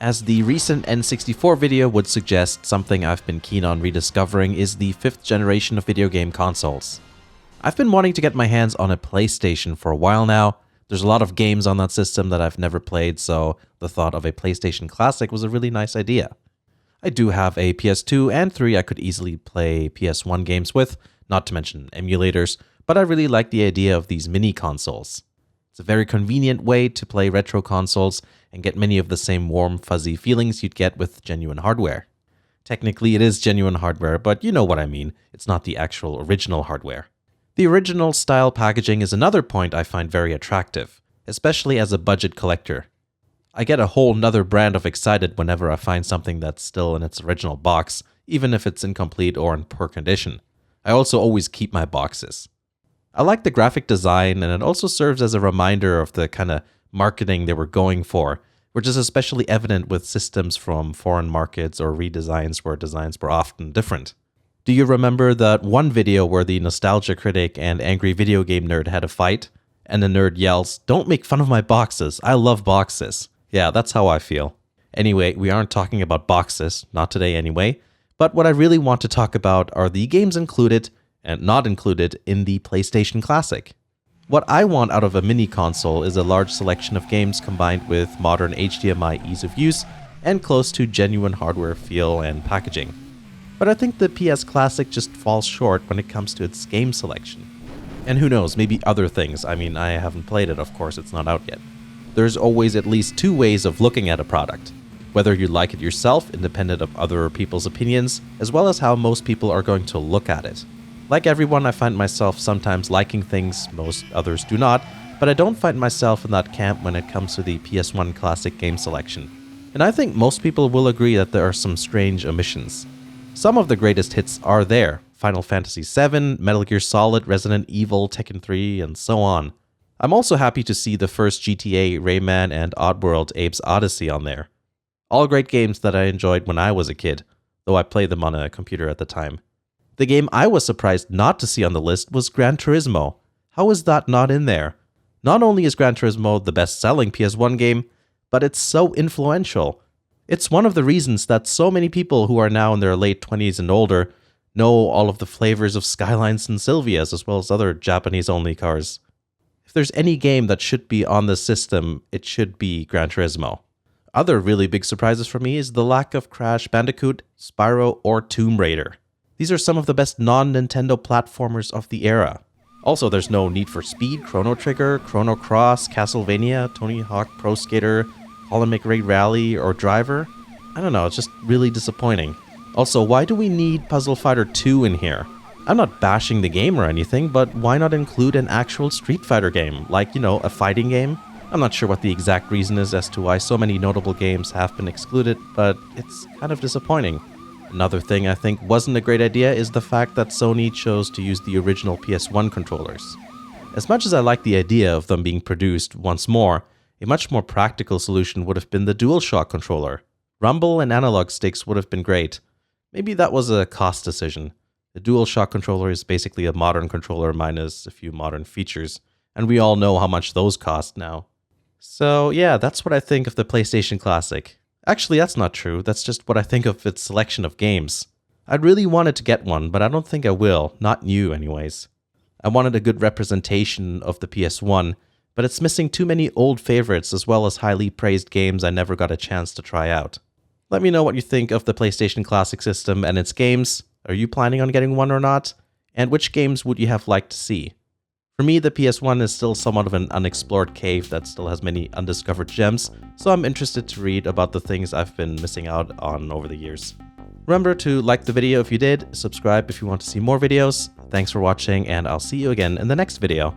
As the recent N64 video would suggest, something I've been keen on rediscovering is the 5th generation of video game consoles. I've been wanting to get my hands on a PlayStation for a while now. There's a lot of games on that system that I've never played, so the thought of a PlayStation Classic was a really nice idea. I do have a PS2 and 3 I could easily play PS1 games with, not to mention emulators, but I really like the idea of these mini consoles. It's a very convenient way to play retro consoles and get many of the same warm, fuzzy feelings you'd get with genuine hardware. Technically, it is genuine hardware, but you know what I mean. It's not the actual original hardware. The original style packaging is another point I find very attractive, especially as a budget collector. I get a whole nother brand of excited whenever I find something that's still in its original box, even if it's incomplete or in poor condition. I also always keep my boxes. I like the graphic design, and it also serves as a reminder of the kind of marketing they were going for, which is especially evident with systems from foreign markets or redesigns where designs were often different. Do you remember that one video where the nostalgia critic and angry video game nerd had a fight? And the nerd yells, "Don't make fun of my boxes, I love boxes." Yeah, that's how I feel. Anyway, we aren't talking about boxes, not today anyway, but what I really want to talk about are the games included and not included in the PlayStation Classic. What I want out of a mini console is a large selection of games combined with modern HDMI ease of use and close to genuine hardware feel and packaging. But I think the PS Classic just falls short when it comes to its game selection. And who knows, maybe other things. I mean, I haven't played it, of course, it's not out yet. There's always at least two ways of looking at a product. Whether you like it yourself, independent of other people's opinions, as well as how most people are going to look at it. Like everyone, I find myself sometimes liking things most others do not, but I don't find myself in that camp when it comes to the PS1 Classic game selection. And I think most people will agree that there are some strange omissions. Some of the greatest hits are there: Final Fantasy VII, Metal Gear Solid, Resident Evil, Tekken 3, and so on. I'm also happy to see the first GTA, Rayman, and Oddworld Abe's Odyssey on there. All great games that I enjoyed when I was a kid, though I played them on a computer at the time. The game I was surprised not to see on the list was Gran Turismo. How is that not in there? Not only is Gran Turismo the best-selling PS1 game, but it's so influential. It's one of the reasons that so many people who are now in their late 20s and older know all of the flavors of Skylines and Silvias, as well as other Japanese-only cars. If there's any game that should be on the system, it should be Gran Turismo. Other really big surprises for me is the lack of Crash Bandicoot, Spyro, or Tomb Raider. These are some of the best non-Nintendo platformers of the era. Also, there's no Need for Speed, Chrono Trigger, Chrono Cross, Castlevania, Tony Hawk Pro Skater, Hollow McRae Rally, or Driver. I don't know, it's just really disappointing. Also, why do we need Puzzle Fighter 2 in here? I'm not bashing the game or anything, but why not include an actual Street Fighter game, like, a fighting game? I'm not sure what the exact reason is as to why so many notable games have been excluded, but it's kind of disappointing. Another thing I think wasn't a great idea is the fact that Sony chose to use the original PS1 controllers. As much as I like the idea of them being produced once more, a much more practical solution would have been the DualShock controller. Rumble and analog sticks would have been great. Maybe that was a cost decision. The DualShock controller is basically a modern controller minus a few modern features, and we all know how much those cost now. So yeah, that's what I think of the PlayStation Classic. Actually, that's not true. That's just what I think of its selection of games. I'd really wanted to get one, but I don't think I will. Not new, anyways. I wanted a good representation of the PS1, but it's missing too many old favorites as well as highly praised games I never got a chance to try out. Let me know what you think of the PlayStation Classic system and its games. Are you planning on getting one or not? And which games would you have liked to see? For me, the PS1 is still somewhat of an unexplored cave that still has many undiscovered gems, so I'm interested to read about the things I've been missing out on over the years. Remember to like the video if you did, subscribe if you want to see more videos. Thanks for watching, and I'll see you again in the next video.